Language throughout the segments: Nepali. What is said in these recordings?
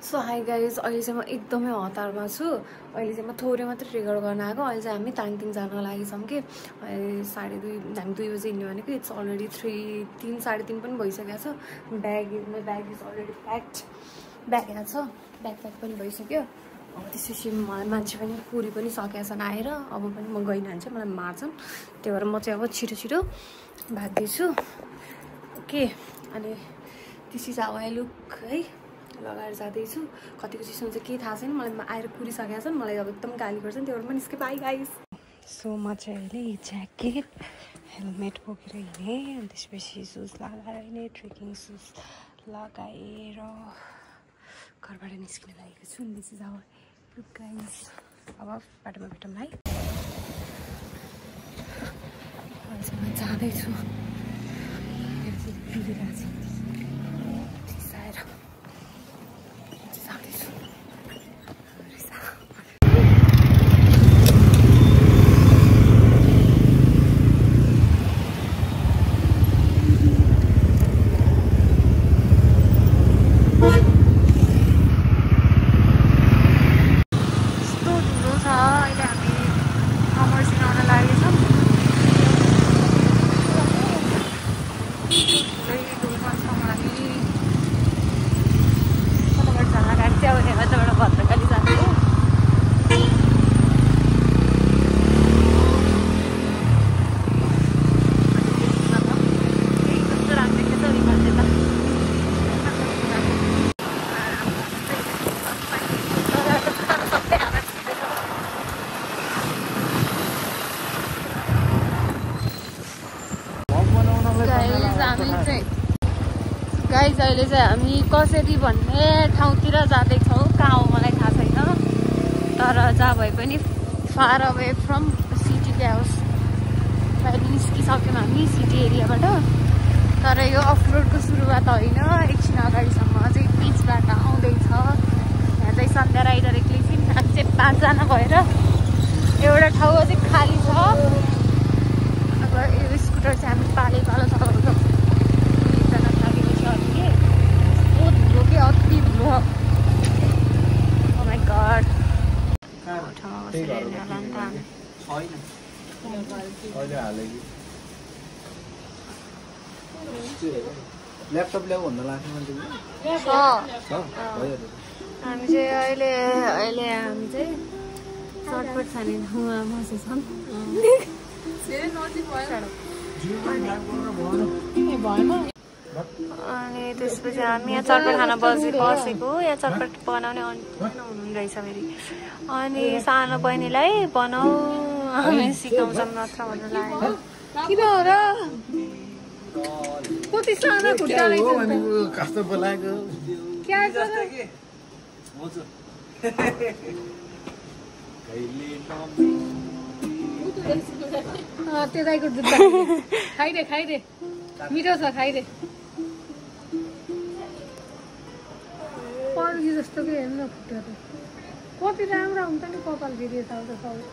सो हाई गाइज, अहिले चाहिँ म एकदमै हतारमा छु। अहिले चाहिँ म थोरै मात्रै रेकर्ड गर्न आएको। अहिले चाहिँ हामी ताङतिङ जान लागि छौँ कि अहिले 2:30 हामी 2 बजे हिँड्यो भनेको इट्स अलरेडी 3:30 पनि भइसकेको छ। Bag is already packed. Bag यहाँ छ, ब्याग प्याक पनि भइसक्यो। अब त्यसपछि मलाई मान्छे पनि पुरी पनि सकेका छन् आएर। अब पनि म गइन हाल्छु, मलाई मार्छन्। त्यही भएर म चाहिँ अब छिटो भाग्दैछु। ओके, अनि this is how I look है। लगाएर जाँदैछु। कतिको चिसो हुन्छ केही थाहा छैन। मलाई आएर पुरिसकेका छन्, मलाई अब एकदम गाली गर्छन्। त्यही भएर म निस्केँ। By guys. सो म चाहिँ अहिले ज्याकेट हेलमेट बोकेर हिँडेँ। अनि त्यसपछि सुज लगाएर हिँडेँ, ट्रेकिङ सुज लगाएर घरबाट निस्किन लागेको छु। This is how look guys. अब बाटोमा भेटौँ है। अहिले चाहिँ म जाँदैछु। गाइज अहिले चाहिँ हामी कसरी भन्ने ठाउँतिर जाँदैछौँ। कहाँ हो मलाई थाहा छैन, तर जहाँ भए पनि far away from city house बाहिर निस्किसक्यौँ हामी सिटी एरियाबाट। तर यो अफरोडको सुरुवात होइन, एकछिन अगाडिसम्म अझै पिचबाट आउँदैछ। यहाँ चाहिँ सन्ध्या राइडर एकैछिन चाहिँ 5 जना भएर एउटा ठाउँ अझै खाली छ। अब यो स्कुटर चाहिँ हामी पालो चलाउँछौँ। अति धुलो। ओ माई गॉड। ल्यापटप ल्याऊ भन्न लाग्छ मान्छे। हामी चाहिँ अहिले हामी चाहिँ चटपट खाने ठाउँमा बसेछौँ। अनि त्यसपछि हामी यहाँ चटपट खाना बसेको। यहाँ चटपट बनाउने हुनुहुँदो रहेछ फेरि। अनि सानो बहिनीलाई बनाऊ हामी सिकाउँछौँ नत्र भन्नु लाग्यो। किन हो र कति सानो खुट्टा कस्तो बोलाएको त्यो गाईको दुध खाइदे मिठो छ, खाइदे। पर्खी जस्तो कि हेर्नु खुट्टा त कति राम्रो हुन्छ नि कपाल फेरि यताउता सबै।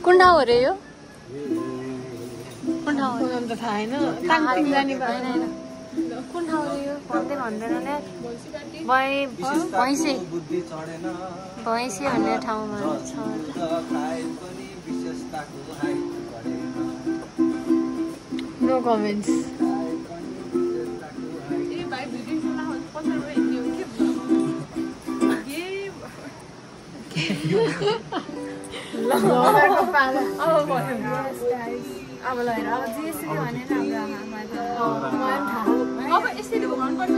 कुन ठाउँ हो रे यो? कुन ठाउँ हो त थाहा छैन। ताङतिङ जाने भएन। कुन ठाउँ हो यो भन्दैन नि। भैँसी भन्ने ठाउँमा छ। No comments. अब ल हेर, अब जेसरी भने अब यसरी भन्नुपर्छ।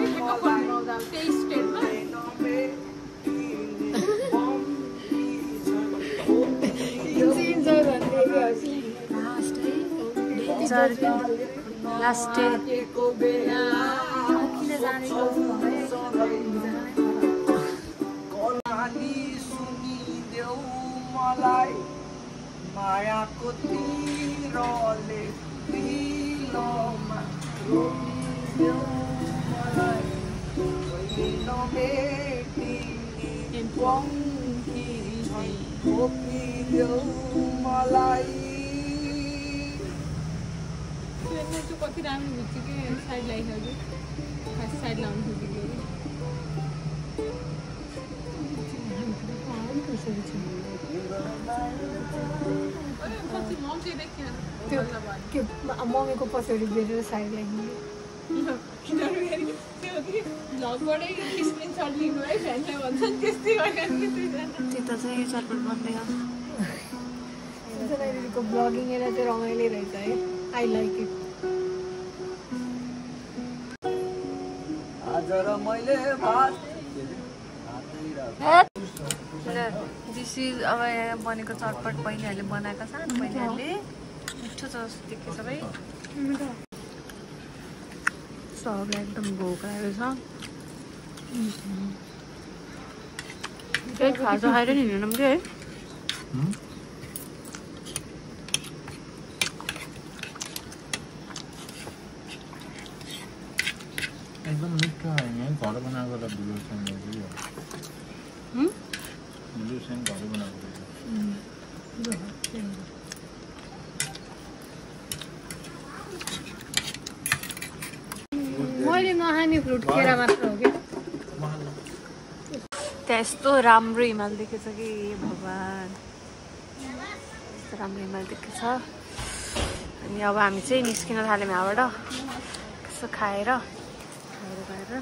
लास्ट डे मायाको तिरले दिलोमा रोइदेऊ मलाई नभेटिने पङ्की झैँ खोपिदेऊ मलाई। कति राम्रो हुन्छ कि साइड लगाइसक्यो, साइड लाउनु सक्यो। त्यो मम्मीको पछाडि बेरेर साइडलाई त्यता चाहिँ चटपट बन्दै दिदीको ब्लगिङ हेरेर चाहिँ रमाइलो रहेछ है I like it this is अब यहाँ बनेको चटपट बहिनीहरूले बनाएका सानो बहिनीहरूले मिठो छ जस्तो देखेको सबै सबलाई एकदम भोक लागेको छ केही खाजा खाएर नि हिँड्नु कि है एकदम मिठो है घर बनाएको त ब्लुसेन ब्लुसेन घर बनाएको मैले नखाने फ्रुट केरा मात्र हो कि त्यहाँ यस्तो राम्रो हिमाल देखेछ कि भगवान् यस्तो राम्रो हिमाल देखेछ अनि अब हामी चाहिँ निस्किन थाल्यौँ यहाँबाट यसो खाएर गएर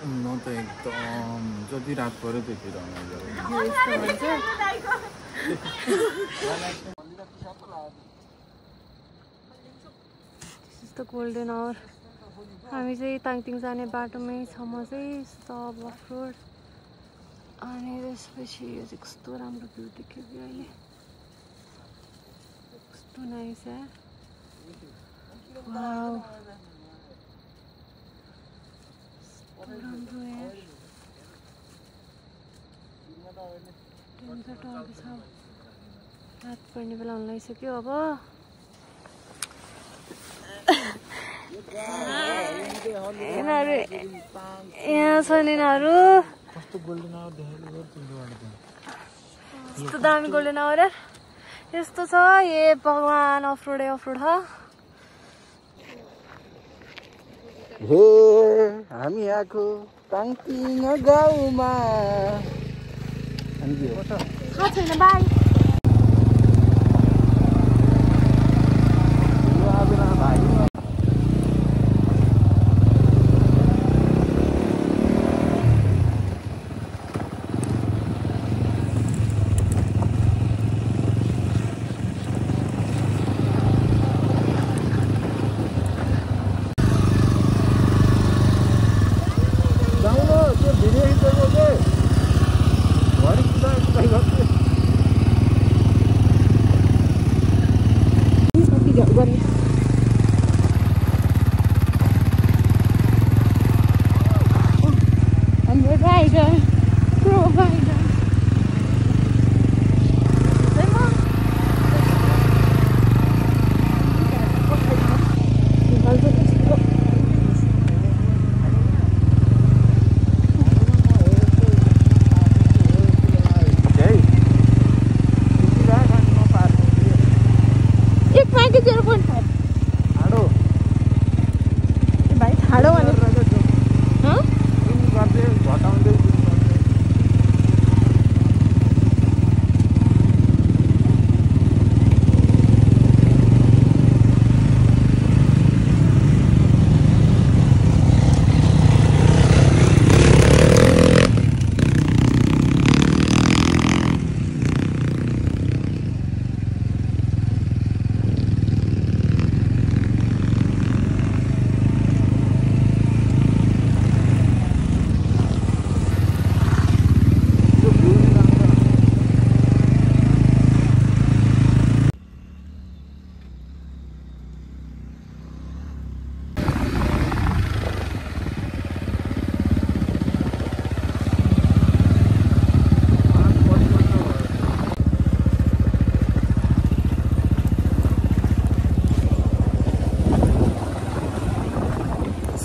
म त एकदम जति रात पऱ्यो त्यति यस्तो गोल्डन आवर हामी चाहिँ ताङतिङ जाने बाटोमै छ म चाहिँ सब अफ रोड अनि त्यसपछि यो चाहिँ कस्तो राम्रो भ्यू देख्यो कि अहिले कस्तो नाइस है वाउ राम्रो यार रात पर्ने बेला हुन लागिसक्यो अब यिनीहरू यहाँ छन् यिनीहरू यस्तो दामी गोल्डन आवर यस्तो छ ए भगवान् अफरोडै अफरोड छ हे हामी आएको ताङतिङ गाउँमा छैन बाई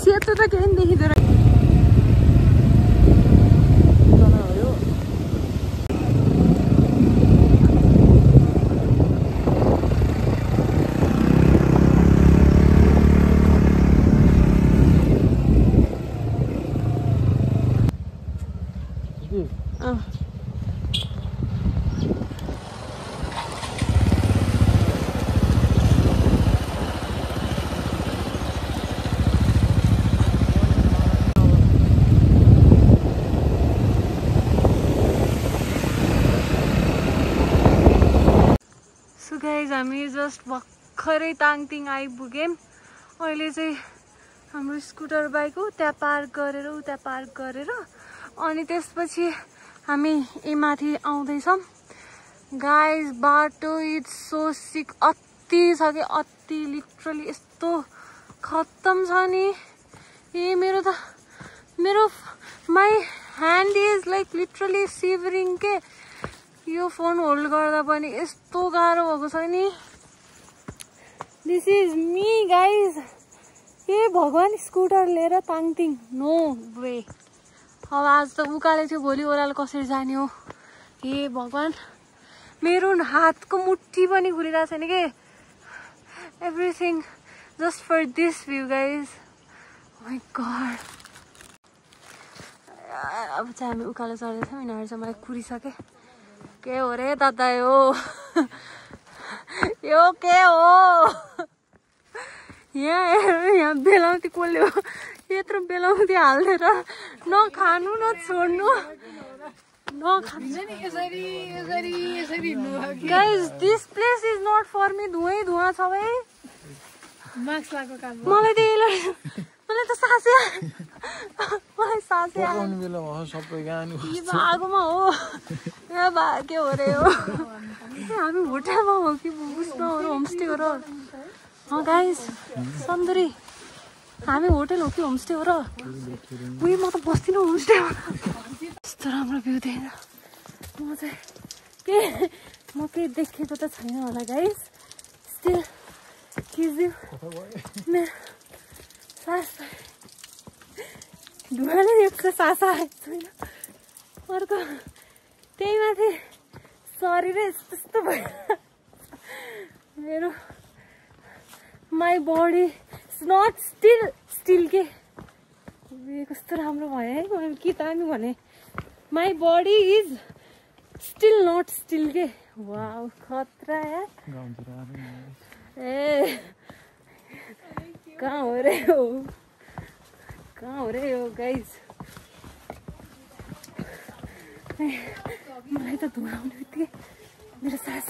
seto que देखिँदैन गाइज हामी जस्ट भर्खरै ताङतिङ आइपुग्यौँ अहिले चाहिँ हाम्रो स्कुटर बाइक हो त्यहाँ पार्क गरेर उता पार्क गरेर अनि त्यसपछि हामी यमाथि आउँदैछौँ गाइज बाटो इट्स सो सिक अति छ कि अति लिटरली यस्तो खत्तम छ नि ए मेरो my hand is like literally shivering के यो फोन होल्ड गर्दा पनि यस्तो गाह्रो भएको छ नि दिस इज मी गाइज ए भगवान स्कुटर लिएर ताङतिङ नो वे अब आज त उकाले थियो भोलि ओह्रालो कसरी जाने हो ए भगवान मेरो हातको मुट्ठी पनि खुलिरहेको छैन के everything just for this view guys my god अब चाहिँ हामी उकालो चढ्दैछौँ यिनीहरू चाहिँ मलाई कुरिसके के हो रे दादा यो के हो यहाँ बेलाउती कसले हो यत्रो बेलाउती हाल्देर नखानु न छोड्नु guys this place is not for me धुवा छ भाइ मलाई त मलाई त सासै आगोमा हो के हो रे हो हामी होटलमा हो कि उसमा हो होमस्टे हो र गाइज सन्दरी हामी होटल हो कि होमस्टे हो र उयो म त बस्दिनँ होमस्टे हो यस्तो राम्रो भ्यू देखेन म चाहिँ म केही देखेको त छैन होला गाइज स्टिल किज्यू मेरो सास धुवाले एक सास आएको छैन अरू त त्यही माथि शरीर यस्तो भयो मेरो my body is not still के कस्तो राम्रो भयो है मैले कि त नि भने my body is still not still के वाउ खतरा यार ए कहाँ हो रे हो गाइज मलाई त धुवा आउने बित्तिकै मेरो सास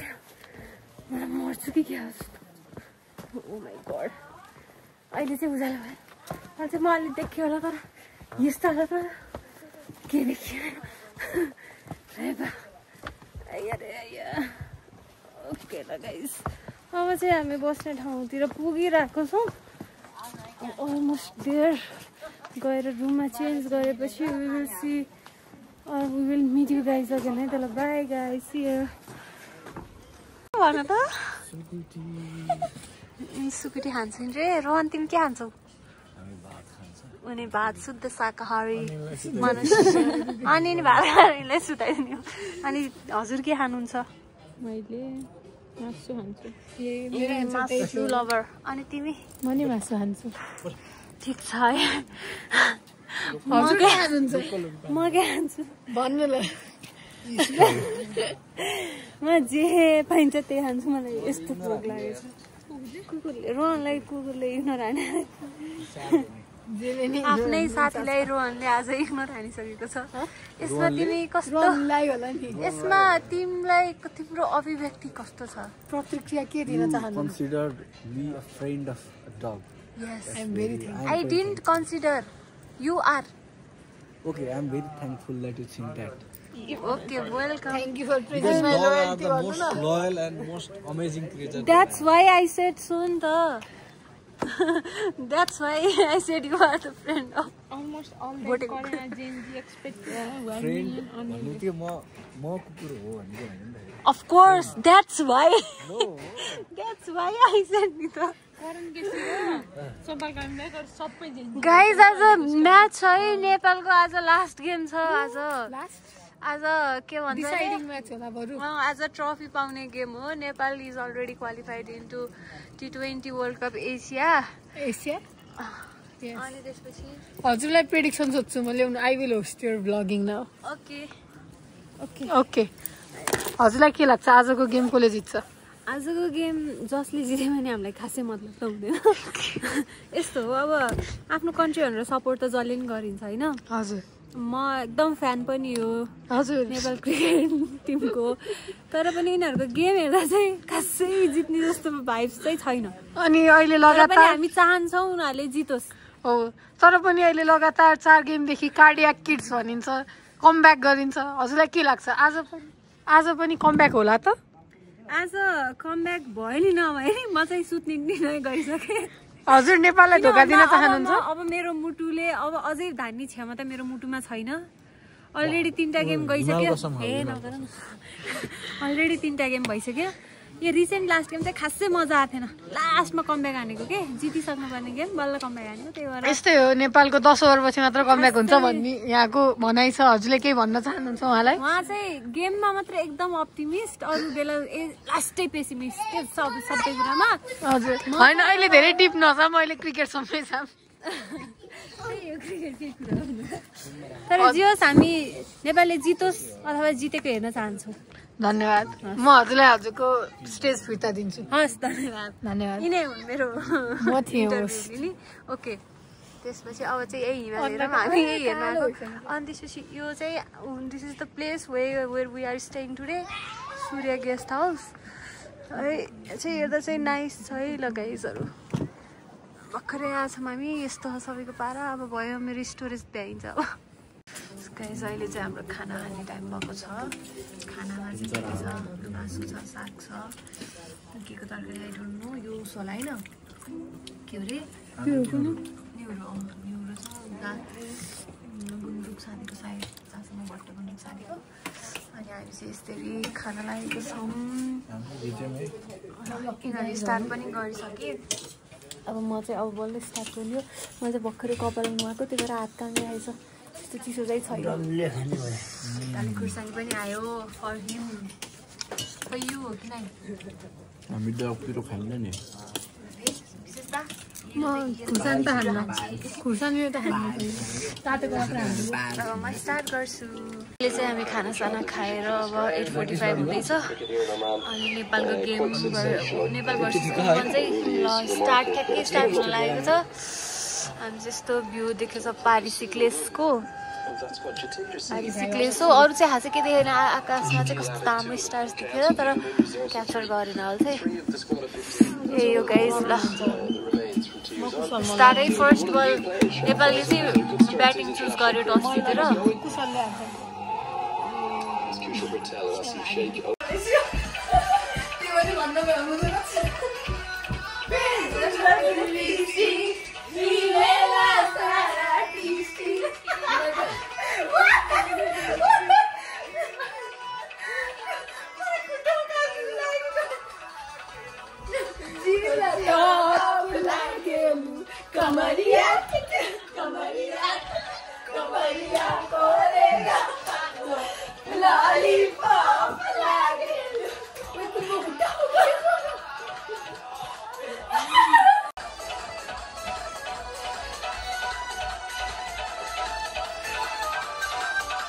मलाई मर्छु कि क्या ओ माई गड अहिले चाहिँ उज्यालो भयो अहिले चाहिँ म अलि देखेँ होला तर यस्तो होला त के देखिएन ओके ल गाइज अब चाहिँ हामी बस्ने ठाउँतिर पुगिरहेको छौँ अलमोस्ट देयर गएर रुममा चेन्ज गरेपछि we will meet you guys again है त ल बाई गाइज सी यु भन त सुकुटी खान्छन् रे रोहन तिमी के खान्छौ उनी भात शुद्ध शाकाहारी मनुष्य अनि भात खानेलाई सुताइदिने हो अनि हजुर के खानुहुन्छ मैले मासु खान्छु मासु लभर अनि तिमी म नि मासु खान्छु ठिक छ है म के खान्छु भन्नु ल म जे पाइन्छ त्यही खान्छु मलाई यस्तो भोक लागेको छ कुकुरले रोहनलाई कुकुरले इग्नोर हाने आफ्नै साथीलाई रोहनले आज इग्नोर हानिसकेको छ यसमा तिमी कस्तो यसमा तिमीलाई तिम्रो अभिव्यक्ति कस्तो छ प्रतिक्रिया के दिन चाहनुहुन्छ Consider me a friend of a dog. Yes. I'm very thankful. I didn't consider. You are. Okay, I'm very thankful that you think that. Okay, welcome. Thank you for Because praising my dogs are loyalty. the most loyal and most amazing creature. That's why I said Sunda. That's why I said you are the friend of. Almost all the Voting. Korean Gen Z expect Friend, भन्नु त्यो म कुकुर हो भनेको हैन नि त. Of course, that's why. No. That's why I said ni to. Karan KC र सोपाल कामलाई कर सबै Gen Z. Guys, आज म्याच छ है नेपालको आज लास्ट गेम छ आज. आज के भन्छ डिसाइडिङ म्याच होला बरु आज ट्रफी पाउने गेम हो Nepal is already qualified into T20 world cup Asia Asia अनि त्यसपछि हजुरलाई प्रेडिक्सन सोध्छु म ल्याउनु I will host your blogging now okay okay हजुरलाई के लाग्छ आजको गेम कसले जित्छ आजको गेम जसले जित्यो भने हामीलाई खासै मतलब त हुँदैन यस्तो हो अब आफ्नो कन्ट्री भनेर सपोर्ट त जसले पनि गरिन्छ होइन हजुर म एकदम फ्यान पनि हो हजुर नेपाल क्रिकेट टिमको तर पनि यिनीहरूको गेम हेर्दा चाहिँ खासै जित्ने जस्तो भाइब्स चाहिँ छैन अनि अहिले तर पनि लगातार हामी चाहन्छौँ उनीहरूले जितोस् हो तर पनि अहिले लगातार 4 गेमदेखि कार्डियाक किड्स भनिन्छ कमब्याक गरिन्छ हजुरलाई के लाग्छ आज पनि कमब्याक होला त आज कमब्याक भयो नि नभए नि म चाहिँ सुत्ने निर्णय गरिसकेँ हजुर नेपाललाई धोका दिन चाहनुहुन्छ अब मेरो मुटुले अब अझै धान्ने क्षमता मेरो मुटुमा छैन अलरेडी 3टा गेम गइसक्यो अलरेडी 3टा गेम भइसक्यो यो रिसेन्ट लास्ट गेम चाहिँ खासै मजा आएको थिएन लास्टमा कमब्याक हानेको के जितिसक्नु पर्ने गेम बल्ल कमब्याक हानेको त्यही भएर यस्तै हो नेपालको 10 ओभरपछि मात्र कमब्याक हुन्छ भन्ने यहाँको भनाइ छ हजुरले केही भन्न चाहनुहुन्छ उहाँलाई उहाँ चाहिँ गेममा मात्र एकदम अप्टिमिस्ट अरू बेला लास्टै पेसिमिस्ट के सबै कुरामा हजुर होइन अहिले धेरै टिप नजाम अहिले क्रिकेट सबै जाम तर जे होस् हामी नेपालले जितोस् अथवा जितेको हेर्न चाहन्छौँ धन्यवाद म हजुरलाई हजुरको स्टेज फिर्ता दिन्छु हस् धन्यवाद धन्यवाद यिनै हुन् मेरो म थिएँ नि ओके त्यसपछि अब चाहिँ यही हिमाल हेरौँ हामी यही हेर्न आएको अनि त्यसपछि यो चाहिँ this is the place where we are staying today Surya guest house है चाहिँ हेर्दा चाहिँ नाइस छ है लगाइजहरू भर्खरै आएको छौँ हामी यस्तो हो सबैको पारा अब भयो मेरो स्टोरेज भ्याइन्छ अब गाइस अहिले चाहिँ हाम्रो खाना खाने टाइम भएको छ खानामा चाहिँ के छ मासु छ साग छ के को तरकारी आई डोन्ट नो यो सोला होइन के अरे न्युरो छ गुन्द्रुक सानेको सायद जहाँसम्म भट्ट गुन्द्रुक सानेको अनि हामी चाहिँ यसरी खाना लागेको छौँ यिनीहरूले स्टार्ट पनि गरिसकेँ अब म चाहिँ अब बल्ल स्टार्ट गरियो मैले चाहिँ भर्खरै कपाल नुहाएको त्यही भएर हात कामिरहेछ त्यस्तो चिसो चाहिँ छैन काली खुर्सानी पनि आयो फर हिम खैयो हो कि नै हामी डक्टर खान्न नि विशेषता म खुर्सानी त हान्न खुर्सानी त हान्न तातेको मात्र हान्छु अब म स्टार्ट गर्छु अहिले चाहिँ हामी खानासाना खाएर अब 8:45 हुँदैछ अनि नेपालको गेम नेपाल भर्सेस इन्डिया चाहिँ स्टार्ट ठ्याक्कै स्टार्ट हुन लागेको छ हामी जस्तो भ्यू देखेछ पारिस इक्लेसको हो अरू चाहिँ खासै के देखेन आकाशमा चाहिँ कस्तो ताम्रो स्टार्स देखेर तर क्याप्चर गरेन अहिले चाहिँ यही हो गाइस ल स्टार्टै फर्स्ट बल नेपालले चाहिँ ब्याटिङ चुज गर्यो टस जितेर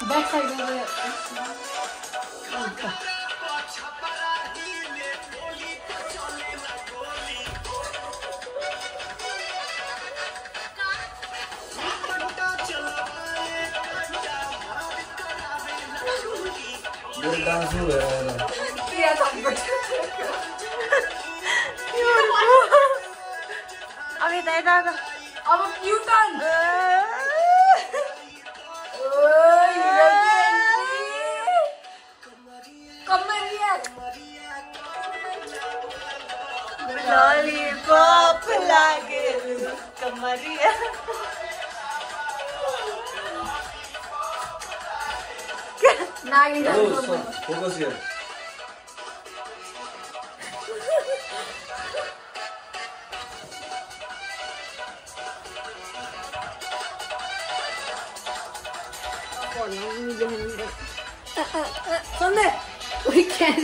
बैक साइड में अबे दादा अब न्यूटन लॉलीपॉप लागे कमरिया focus here Sunday, we can.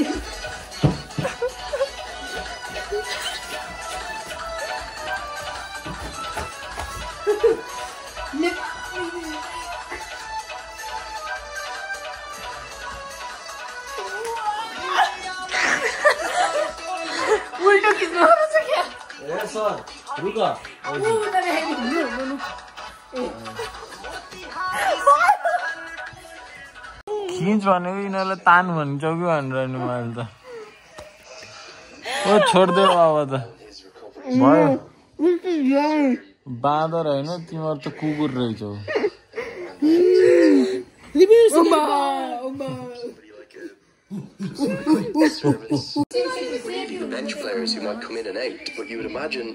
उल्टो कितना हो रहा है क्या? ए सर रुका वो उधर है खिच भनेको यिनीहरूलाई तान भनिन्छ कि भनेर नि मैले त ओ छोड्देऊ अब त भयो बाँदर होइन तिमीहरू त कुकुर रहेछौ bench players who might come in and out, but you would imagine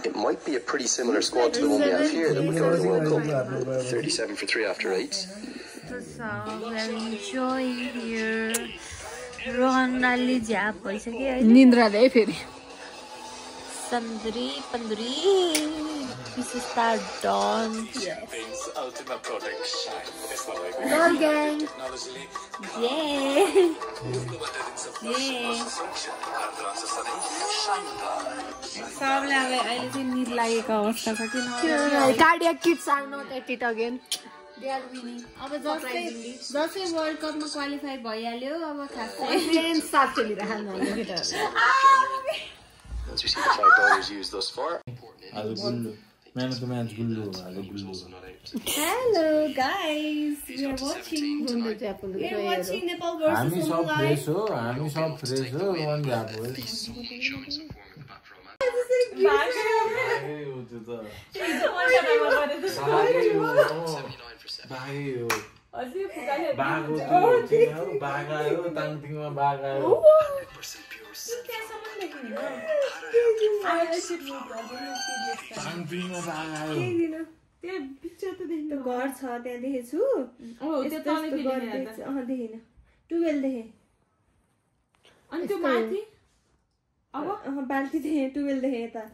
it might be a pretty similar squad to the one we have here that would go to the World Cup. 37 for 3 after 8. निन्द्राले फेरि Sandri, Panduri, Visista Dawn. Doll gang. Yeah. सबले अब अहिले चाहिँ निद लागेको अवस्था छ किन cardiac kids are not at it again they are winning अब जस्तै वर्ल्ड कपमा क्वालिफाई भइहाल्यो अब खासै साथ खेलिरहेको As we see the 5 bowlers used thus far. आज Gullu man of the match Gullu आज Gullu Hello guys, we are watching Nepal versus हामी सब Mumbai. फ्रेस हो वन जाबो घर छ त्यहाँ देखेछु देखिन 12 देखे अनि त्यो माथि अब बाल्टी देखे 12 देखे यता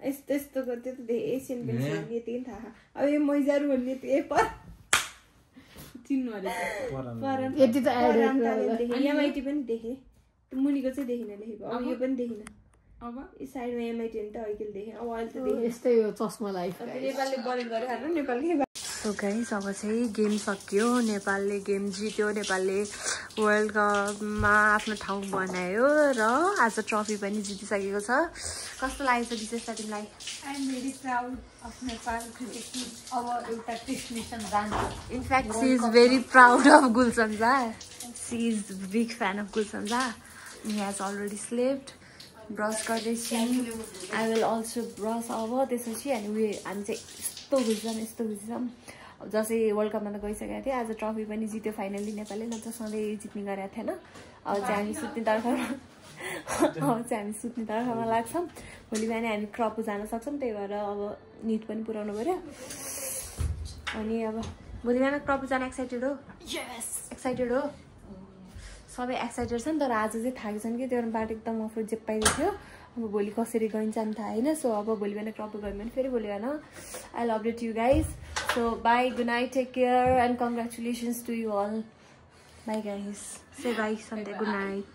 यस्तो यस्तो त्यो त देखे एसियन पेन्ट यति नि थाहा अब यो मैजारु भन्ने त्यो पर चिन्नु अरे यति त एमआईटी पनि देखे मुनिको चाहिँ देखिन लेखेको अब यो पनि देखिन अब यो साइडमा एमआईटी नि त अहिले देखे अब अहिले त देखे यस्तै हो चस्मा लाइफ नेपालले बलिङ गरे हाल्नु नेपालले सो गाइस अब चाहिँ गेम सकियो नेपालले गेम जित्यो नेपालले वर्ल्ड कपमा आफ्नो ठाउँ बनायो र आज ट्रफी पनि जितिसकेको छ कस्तो लागेको छ विशेषता तिमीलाई I am very proud of Nepal cricket team अब एउटा टेस्ट नेसन जान्छ in fact she is very proud of Gulsan Jha she is big fan of Gulsan Jha he has already slept brush गर्दैछौँ आई विल अल्सो ब्रस अब त्यसपछि हामी चाहिँ यस्तो बुझ्छौँ अब जस्तै वर्ल्ड कपमा त गइसकेको थियो आज ट्रफी पनि जित्यो फाइनली नेपालले नत्र सधैँ जित्ने गरेको थिएन अब चाहिँ हामी सुत्ने तर्फमा लाग्छौँ भोलि बिहान हामी क्रप जान सक्छौँ त्यही भएर अब निद पनि पुऱ्याउनु पऱ्यो अनि अब भोलि बिहान क्रप जान एक्साइटेड हो एक्साइटेड हो सबै एक्साइटेड छ नि तर आज चाहिँ थाहा छैन कि त्यो बाटो एकदम अफर जे पाइदिएको थियो अब भोलि कसरी गइन्छ नि थाहा होइन सो अब भोलि बिहान क्रप गयो भने फेरि भोलि बिहान I love it you guys so bye good night take care and congratulations to you all bye guys say bye Sunday good night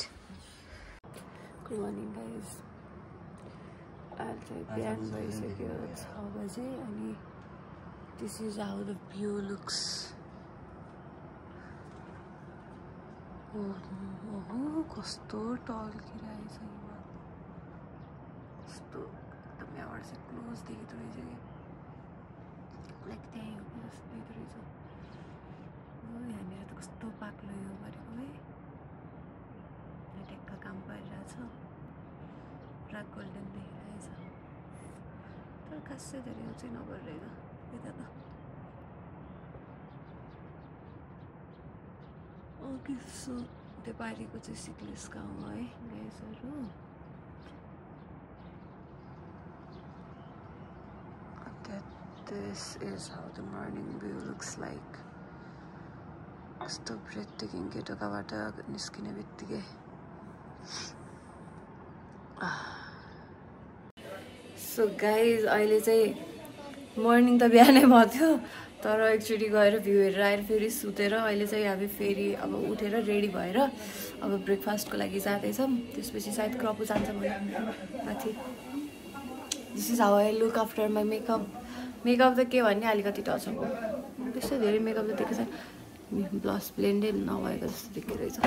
good morning guys अहिले चाहिँ बिहान भइसक्यो 6 बजे अनि this is how the view looks कस्तो टल्किरहेछ कस्तो एकदम यहाँबाट चाहिँ क्लोज देखिँदो रहेछ कि लाइक त्यहीँ हो कि जस्तो देखिँदो रहेछ यहाँनिर त कस्तो बाक्लो यो गरेको है ट्याक्क काम परिरहेछ पुरा गोल्डन देखिरहेछ तर खासै धेरै चाहिँ नगरिरहेछ यता त सो त्यो बारीको चाहिँ सिक्लेस गाउँ है गाइसहरू This is how the morning view looks like. कस्तो ब्रेथटेकिङ के ढोकाबाट निस्किने बित्तिकै सो गाइज अहिले चाहिँ मर्निङ त बिहानै भयो थियो तर एकचोटि गएर भ्यू हेरेर आएर फेरि सुतेर अहिले चाहिँ हामी फेरि अब उठेर रेडी भएर अब ब्रेकफास्टको लागि जाँदैछौँ त्यसपछि सायद क्रप जान्छ मलाई माथि this is how I look after my makeup त के भन्ने अलिकति टच अब त्यस्तो धेरै मेकअप त देखेको छ ब्लस ब्लेन्डै नभएको जस्तो देखिरहेछ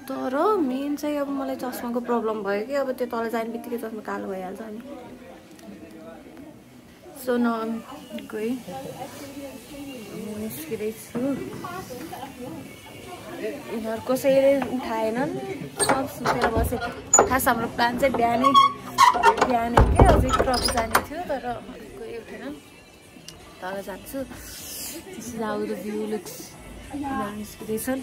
तर मेन चाहिँ अब मलाई चस्माको प्रब्लम भयो कि अब त्यो तल जाने बित्तिकै चस्मा कालो भइहाल्छ अनि सो न गएँ निस्किँदैछु घर कसैले उठाएनन् सब सुतेर बसेको खास हाम्रो प्लान चाहिँ बिहानै के अझै क्रप जाने थियो तर कोही उठेनन् तल जान्छु त्यसै हाउ द भ्यू लुक्स निस्किँदैछन्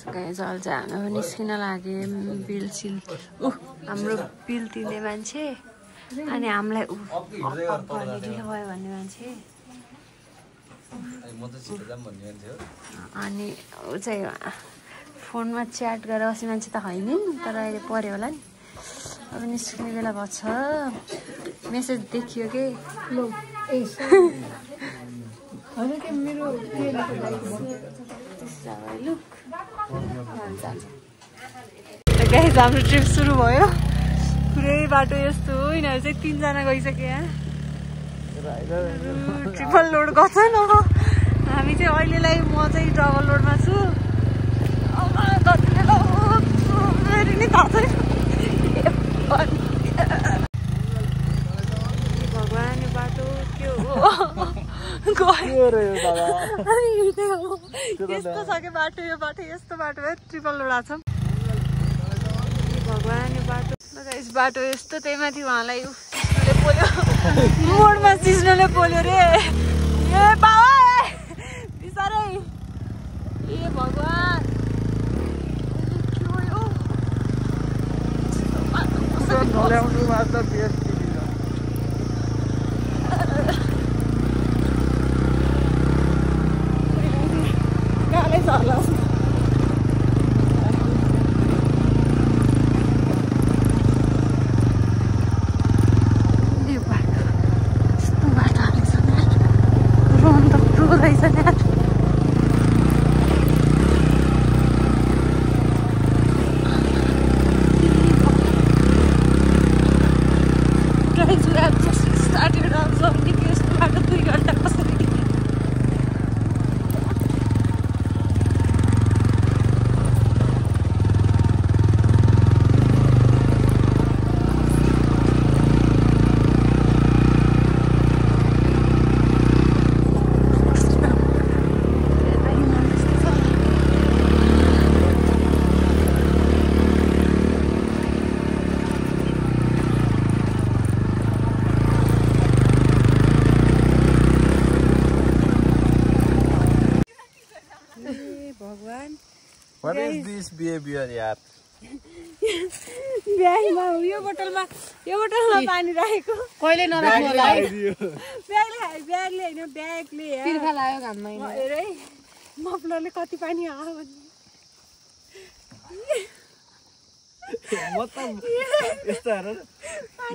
गाइज अहिले चाहिँ हामी निस्किन लाग्यो बिल सिल हाम्रो बिल तिर्ने मान्छे अनि हामीलाई ढिलो भयो भन्ने मान्छे अनि ऊ चाहिँ फोनमा च्याट गरेर बस्ने मान्छे त होइन तर अहिले पऱ्यो होला नि अब निस्किने बेला भएको छ मेसेज देखियो कि गाइस हाम्रो ट्रिप सुरु भयो पुरै बाटो यस्तो हो यिनीहरू चाहिँ 3 जना गइसक्यो यहाँ ट्रिपल लोड गर्छ न हामी चाहिँ अहिलेलाई म चाहिँ डबल लोडमा छु भगवान् यो बाटो के हो यस्तो छ कि बाटो यो बाटो यस्तो बाटो है ट्रिपल लोड छ भगवान् यो बाटो यस बाटो यस्तो त्यही माथि उहाँलाई पोल्यो मोडमा सिस्नोले पोल्यो रे ए बाबा बिसारै ए भगवान् गालै छ होला What is this behavior यार ब्यागमा यो बोतलमा पानी राखेको कहिले नराख्नु होला है ब्यागले हैन ब्यागले तिर्खा लाग्यो घाममा हेर है मफलरले कति पानी आयो भन्ने म त यस्तो हेर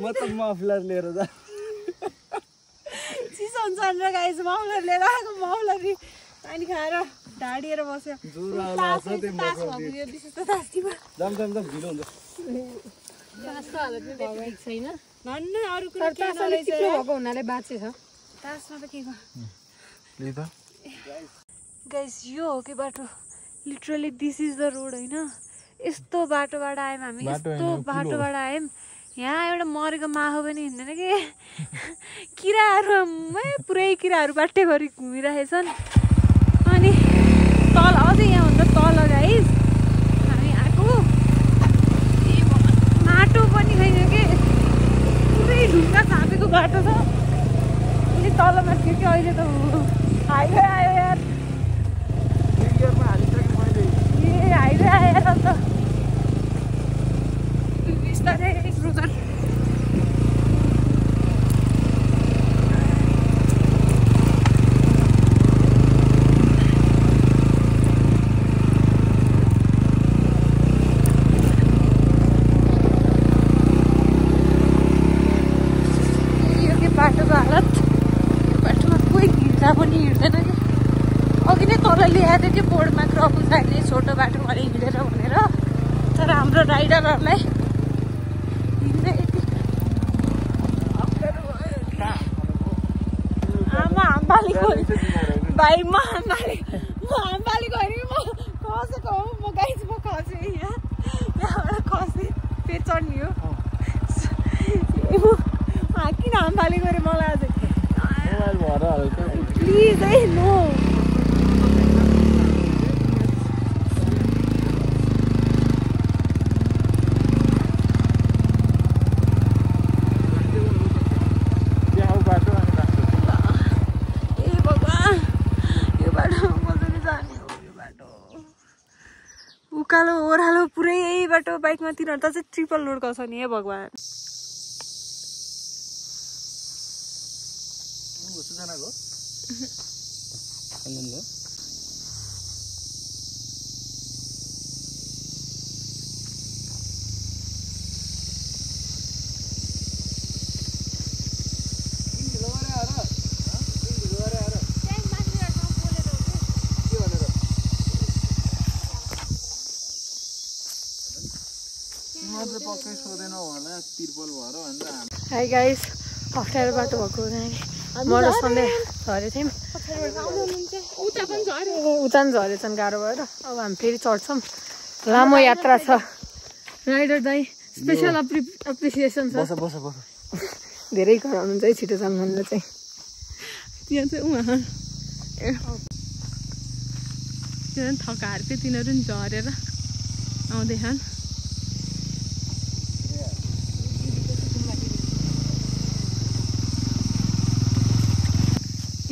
म त मफलर लिएर जा चिसो हुन्छ भनेर गाइस मफलर लिएर आएको मफलर पानी खाएर ढाडिएर बस्यो तासको हालत नै ठिक छैन भन्न अरु कुरा के भएको हुनाले बाँचेछ तासमा त के लिदा गाइस यो हो कि बाटो literally this is the road हैन यस्तो बाटोबाट आयौँ हामी यस्तो बाटोबाट आयौँ यहाँ एउटा मरेको माहो पनि हिँड्दैन कि किराहरू पुरै किराहरू बाटैभरि घुमिरहेछन् अनि तल अझै यहाँभन्दा तल गाइस हामी आएको माटो पनि छैन कि पुरै ढुङ्गा छापेको बाटो छ अनि तलमा थियो कि अहिले त हाइवे आयो यार ए हाइवे आयो यार अन्त बिस्तारै रुजर बाटोको हालत बाटोमा कोही हिँड्दा पनि हिँड्दैन कि अघि नै तल ल्याएको थियो कि बोर्डमा क्रप उठाइले छोटो बाटोमा हिँडेर भनेर तर हाम्रो राइडरहरूलाई हिँड्दै यति अप्ठ्यारो भयो आम्बाली भाइ म आम्बाली गएँ म खसेको हो म गाइस म खसेँ यहाँबाट खसेँ फेरि चढ्ने हो किन आम्बाली गरेँ मलाई अझै प्लिज है नो उकालो ओह्रालो पुरै यही बाटो बाइकमा तिनीहरू त चाहिँ ट्रिपल लोड गर्छ नि हे भगवान् हाई गाइस अप्ठ्यारो बाटो भएको मजा सधैँ झरेको थियौँ उता पनि झरेछन् गाह्रो भएर अब हामी फेरि चढ्छौँ लामो यात्रा छ राइडर दाइ स्पेसल एप्रिसिएसन छ धेरै कराउनुहुन्छ है छिटो जानु भनेर चाहिँ त्यहाँ चाहिँ उहाँ त्यो थकाहरू थियो तिनीहरू पनि झरेर आउँदैछन्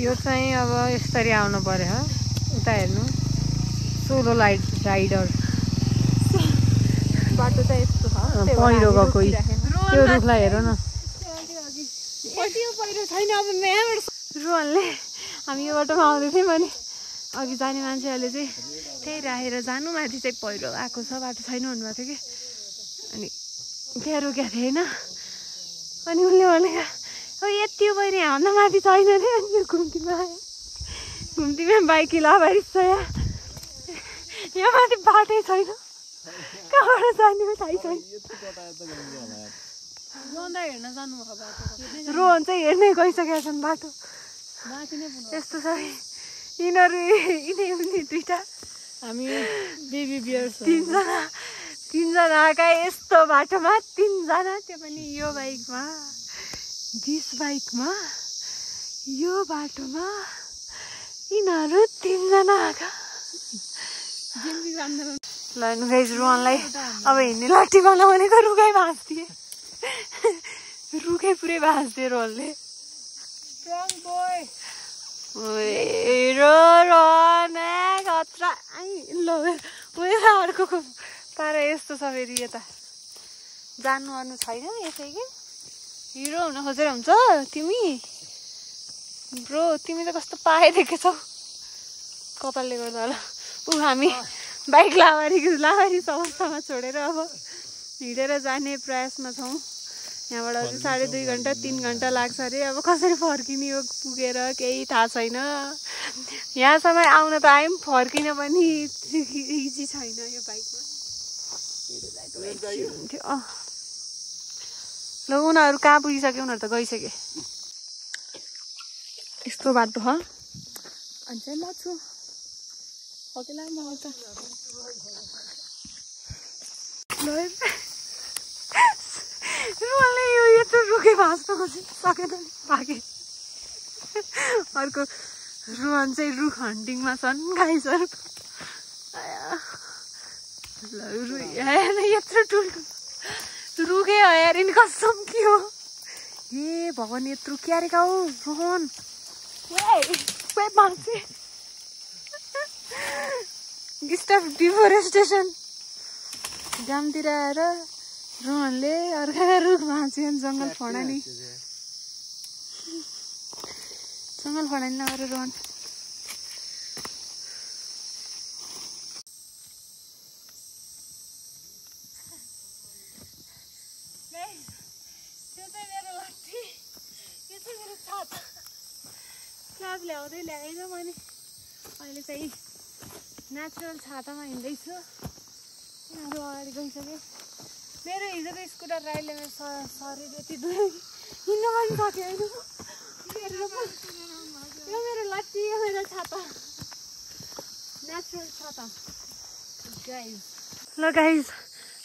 यो चाहिँ अब यसरी आउनु पर्यो उता हेर्नु सोलो राइडर बाटो चाहिँ यस्तो छ पहिरो गएको त्यो रुखलाई हेर न पहिरो छैन अब रोहनले हामी यो बाटोमा आउँदै थियौँ अनि अघि जाने मान्छेहरूले चाहिँ त्यही राखेर जानु माथि चाहिँ पहिरो आएको छ बाटो छैन भन्नुभएको थियो कि अनि त्यहाँ रोकेको थिएँ होइन अनि उसले भनेको अब यति पहिरो यहाँभन्दा माथि छैन अरे अनि घुम्तीमा आयो घुम्तीमा बाइक लाभारी छ यहाँ माथि बाटै छैन कहाँबाट जाने हो थाहै छैन रोहन चाहिँ हेर्नै गइसकेका छन् बाटो यस्तो छ यिनीहरू दुइटा हामी बेबी बियर तिनजना आएका यस्तो बाटोमा तिनजना त्यो पनि यो बाइकमा दिस बाइकमा यो बाटोमा यिनीहरू तिनजना आएका रोहनलाई अब हिँड्ने लाठी बनाउनेको रुखै भाँच्दिए रुखै पुरै भाँच्दिए रोहनले खतरा अर्को पारा यस्तो छ फेरि यता जानु अर्नु छैन यसै कि हिरो हुन खोजेर हुन्छ तिमी ब्रो तिमी त कस्तो पाएदेखि छौ कपालले गर्दा होला हामी बाइक लावारी अवस्थामा छोडेर अब हिँडेर जाने प्रयासमा छौँ यहाँबाट अझै 2.5 घन्टा 3 घन्टा लाग्छ अरे अब कसरी फर्किने हो पुगेर केही थाहा छैन यहाँसम्म आउन त आयौँ फर्किन पनि इजी छैन यो बाइकमा ल उनीहरू कहाँ पुगिसक्यो उनीहरू त गइसके यस्तो बाटो हो अनि चाहिँ म छु अकेला म आउँछ मलाई यो यत्रो रुखे भाँच्न सकेन भागे अर्को रोहन चाहिँ रुख हन्टिङमा छन् गाइसहरू यत्रो ठुल्ठुलो रुखे यार यिनी कसम के हो ए भगवान् यत्रो क्यारेका हो रोहन भाँचे गिस्ट अफ डिफोरेस्टेसन गामतिर आएर रोहनले अर्काका रुख भाँच्यो जङ्गल फडानी लगाएर रोहन क्लास ल्याएन मैले अहिले चाहिँ नेचुरल छातामा हिँड्दैछु यहाँहरू अगाडि गइसकेँ मेरो हिजोको स्कुटर राइडले मेरो शरीर यति दुई हिँड्न पनि सक्यो होइन यो मेरो नेचुरल छाता ल गाइज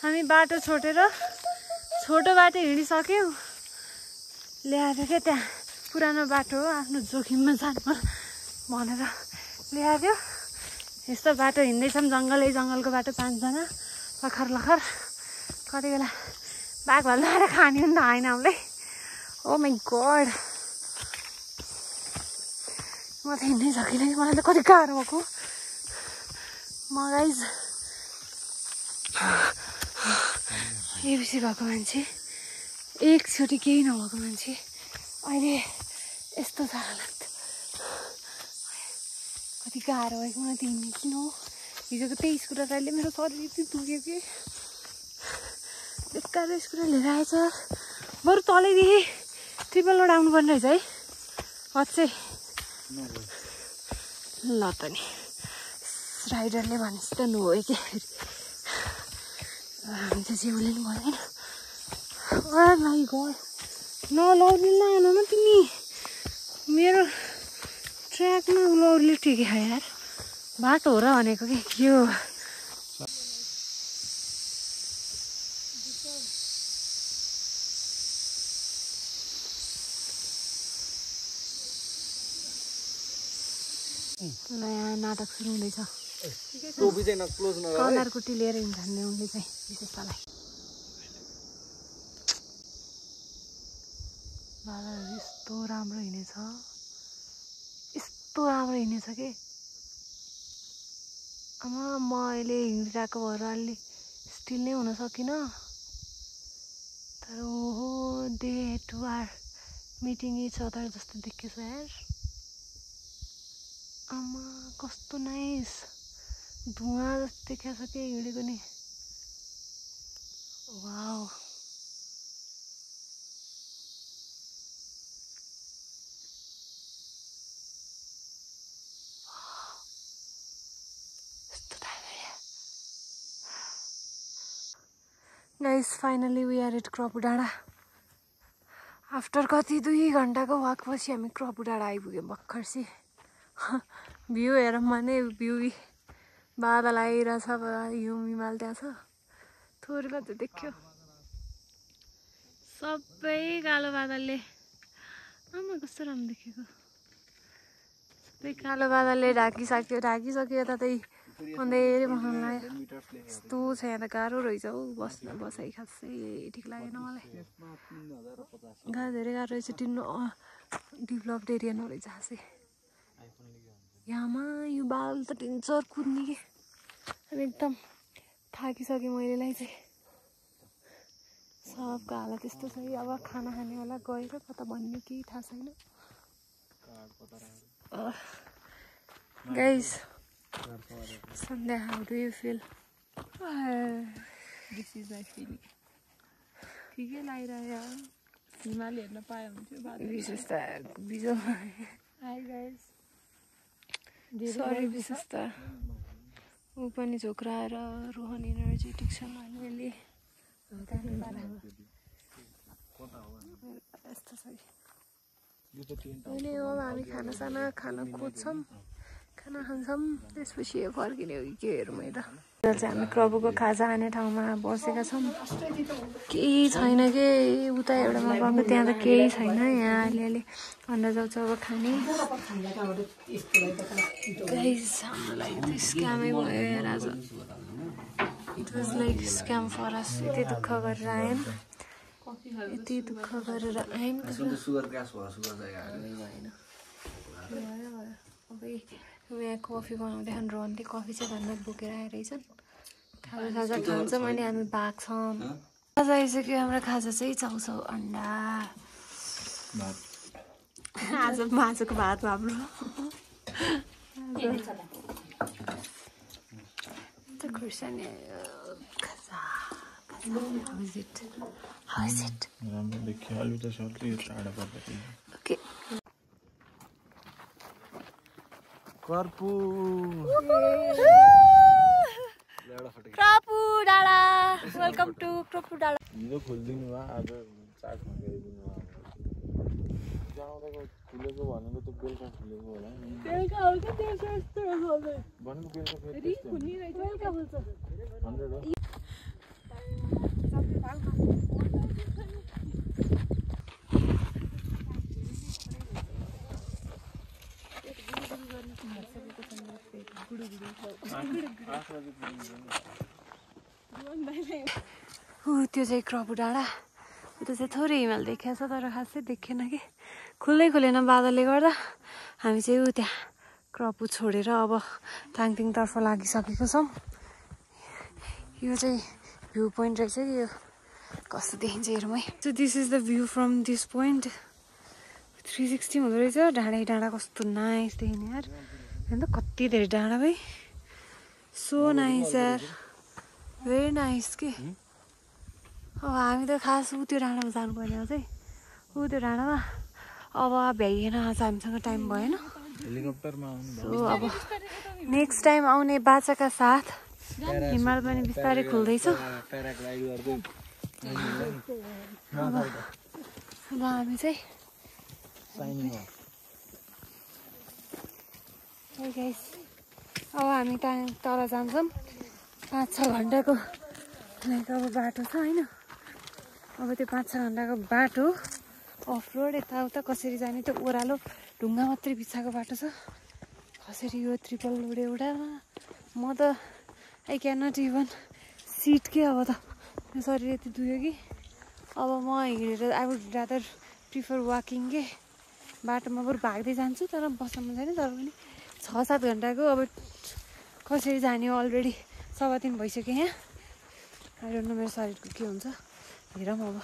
हामी बाटो छोडेर छोटो बाटो हिँडिसक्यौँ ल्याएर क्या त्यहाँ पुरानो बाटो हो आफ्नो जोखिममा जानु भनेर ल्यायो यस्तो बाटो हिँड्दैछौँ जङ्गलको बाटो 5 जना लखर लखर कति बेला बाघ भल्लाएर खाने हो नि त होइन हामीलाई ओ माई गड म त हिँड्नै सकिनँ कि मलाई त कति गाह्रो भएको म गाइज एबिसी भएको मान्छे एकचोटि केही नभएको मान्छे अहिले यस्तो छ हालत कति गाह्रो भएको मलाई त हिँड्ने किन हो हिजोको त्यही स्कुटरले मेरो शरीर यति दुख्यो कि बेकार स्कुटर लिएर आएछ बरु तलैदेखि ट्रिपल लोड आउनुपर्ने रहेछ है अझै ल त नि राइडरले भनेपछि त नहो कि हामी त जिउले नि भन्दैन भाइ घर नलौरी लानु न तिमी मेरो ट्र्याकमा लौरीले ठिकै खायो यार बाटो हो र भनेको कि यो नयाँ नाटक सुरु हुँदैछ कलरकुटी लिएर हिँड्ने उनले चाहिँ विशेषतालाई बाबाहरू यस्तो राम्रो हिँडेछ कि आमा म अहिले हिँडिरहेको भएर अलि स्टिल नै हुन सकिनँ तर ओहो they two are meeting each other जस्तो देखिएछ यार आमा कस्तो नाइस धुवा जस्तो देखिएको छ कि हिँडेको नि wow guys finally we are at Krapu डाँडा आफ्टर कति 2 घन्टाको वाकपछि हामी क्रपु डाँडा आइपुग्यौँ भर्खरसी भ्यू हेरौँ भने भ्यू बादल आइरहेछ हिउँ हिमाल त्यहाँ छ थोरै मात्र देख्यो सबै कालो बादलले आमा कस्तो राम्रो देखेको सबै कालो बादलले ढाकिसक्यो यता त्यही अन्धेरै बस्नु लाग्यो यस्तो छ यहाँ त गाह्रो रहेछ हौ बसाइ खासै ठिक लागेन मलाई धेरै गाह्रो रहेछ डेभलप्ड एरिया नरहेछ खासै यहाँमा यो बाल त टेन्सर कुद्ने कि अब एकदम थाकिसकेँ मैलेलाई चाहिँ सबको हालत यस्तो छ कि अब खाना खानेवाला गएर कता भन्ने केही थाहा छैन guys Sunday, how do you feel? This is my feeling. ठिकै लागिरह्यो हिमाल हेर्न पायो भने चाहिँ विशेषता बिजो हाई गाइस सरी विशेषता ऊ पनि झोक्राएर रोहन एनर्जेटिक छ अलिअलि यस्तो छ अहिले अब हामी खानासाना खान खोज्छौँ खाना खान्छौँ त्यसपछि फर्किने हो कि के हेरौँ है त चाहिँ हामी क्रबुको खाजा खाने ठाउँमा बसेका छौँ केही छैन कि उता एउटामा गएको त्यहाँ त केही छैन यहाँ अलिअलि अन्डा जाउँछ अब खाने हाम्रो लागि त स्क्यामै भयो यार आज it was like scam for us यति दुःख गरेर आयौँ यहाँ कफी बनाउँदै रोहनले कफी चाहिँ घरमा बोकेर आएर रहेछन् खाजा खान्छौँ अनि हामी भाग्छौँ खाजा आइसक्यो हाम्रो खाजा चाहिँ चाउचाउ अन्डा आज माछाको भात हाम्रो खुर्सानी खाजा How is it? Okay. कर्पु क्रपु डाँडा वेलकम टु क्रपु डाँडा हिजो खोलिदिनु भयो आज चाट खाइदिनु भयो जाउँदाको फुलेको भनेको त बेलुका फुलेको होला नि बेलुका हो क्या त्यसो यस्तो सबै भनेको बेलुका फेरि रि खुल्नी रहेछ बेलुका फुल्छ 100 हो त्यो चाहिँ क्रपु डाँडा उता चाहिँ थोरै हिमाल देखिएको छ तर खासै देखेन कि खुलेन बादलले गर्दा हामी चाहिँ ऊ त्यहाँ क्रपु छोडेर अब ताङतिङतर्फ लागिसकेको छौँ यो चाहिँ भ्यू पोइन्ट रहेछ कि यो कस्तो देखिन्छ हेरौँ है so this is the view from this point 360 हुँदो रहेछ डाँडा कस्तो नाइस देखिने यार हेर्नु त कति धेरै डाँडा भाइ सो नाइस यार भेरी नाइस के अब हामी त खास ऊ त्यो डाँडामा जानुपर्ने हो चाहिँ ऊ त्यो डाँडामा अब भ्याइएन आज हामीसँग टाइम भएन हेलिकप्टरमा सो अब नेक्स्ट टाइम आउने बाचाका साथ हिमाल पनि बिस्तारै खुल्दैछ प्याराग्लाइड गर्दै अब हामी चाहिँ गाइस अब हामी तल जान्छौँ 5-6 घन्टाको लाइक अब बाटो छ होइन अब त्यो 5-6 घन्टाको बाटो अफ रोड यताउता कसरी जाने त्यो ओह्रालो ढुङ्गा मात्रै बिछाएको बाटो छ कसरी यो ट्रिपल रोड एउटामा म त I can not even sit के अब त मेरो शरीर यति दुयो कि अब म हिँडेर I would rather prefer walking के बाटोमा बरु भाग्दै जान्छु तर बस्नु छैन तर पनि 6-7 घन्टाको अब कसरी जाने अलरेडी 3:15 भइसक्यो यहाँ आइडोन्ट नो मेरो शरीरको के हुन्छ हेरौँ अब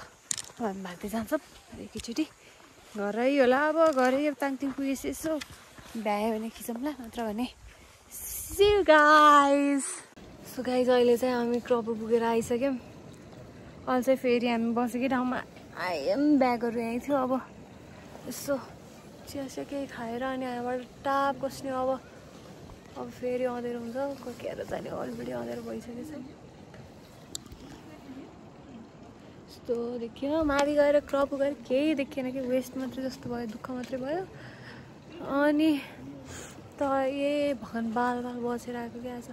हामी भाग्दै जान्छौँ एकैचोटि घरै होला अब घरै अब ताङतिङ पुगेपछि यसो भ्यायो भने खिचौँला नत्र भने see you guys so guys अहिले चाहिँ हामी क्रपु पुगेर आइसक्यौँ अहिले चाहिँ फेरि हामी बसेकै ठाउँमा आइएम ब्यागहरू यहीँ थियो अब यसो चिया केही खाएर अनि यहाँबाट टाप बस्ने अब फेरि अँधेरो हुन्छ कोकेर जाने अलरेडी अँधेरो भइसकेको छ यस्तो देखियो माथि गएर क्रप गएर केही देखिएन कि वेस्ट मात्रै जस्तो भयो दुःख मात्रै भयो अनि त भगवान बाल बसेर आएको क्या आज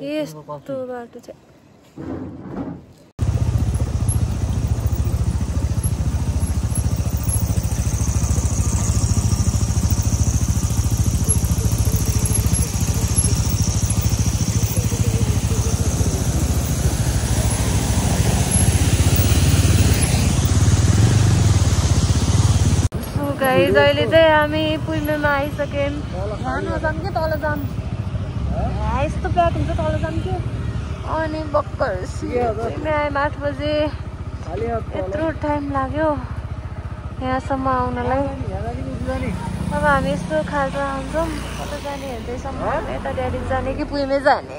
यस्तो बाटो चाहिँ गाइस अहिले चाहिँ हामी पुइमेमा आइसक्यौँ जानु जाऊँ कि तल जाऊँ यस्तो प्याक हुन्छ तल जाऊँ कि अनि भर्खर पुइमे आयौँ 8 बजे यत्रो टाइम लाग्यो यहाँसम्म आउनलाई अब हामी यस्तो खाजा आउँछौँ कता जाने हेर्दैछौँ यता ड्याडी जाने कि पुइमे जाने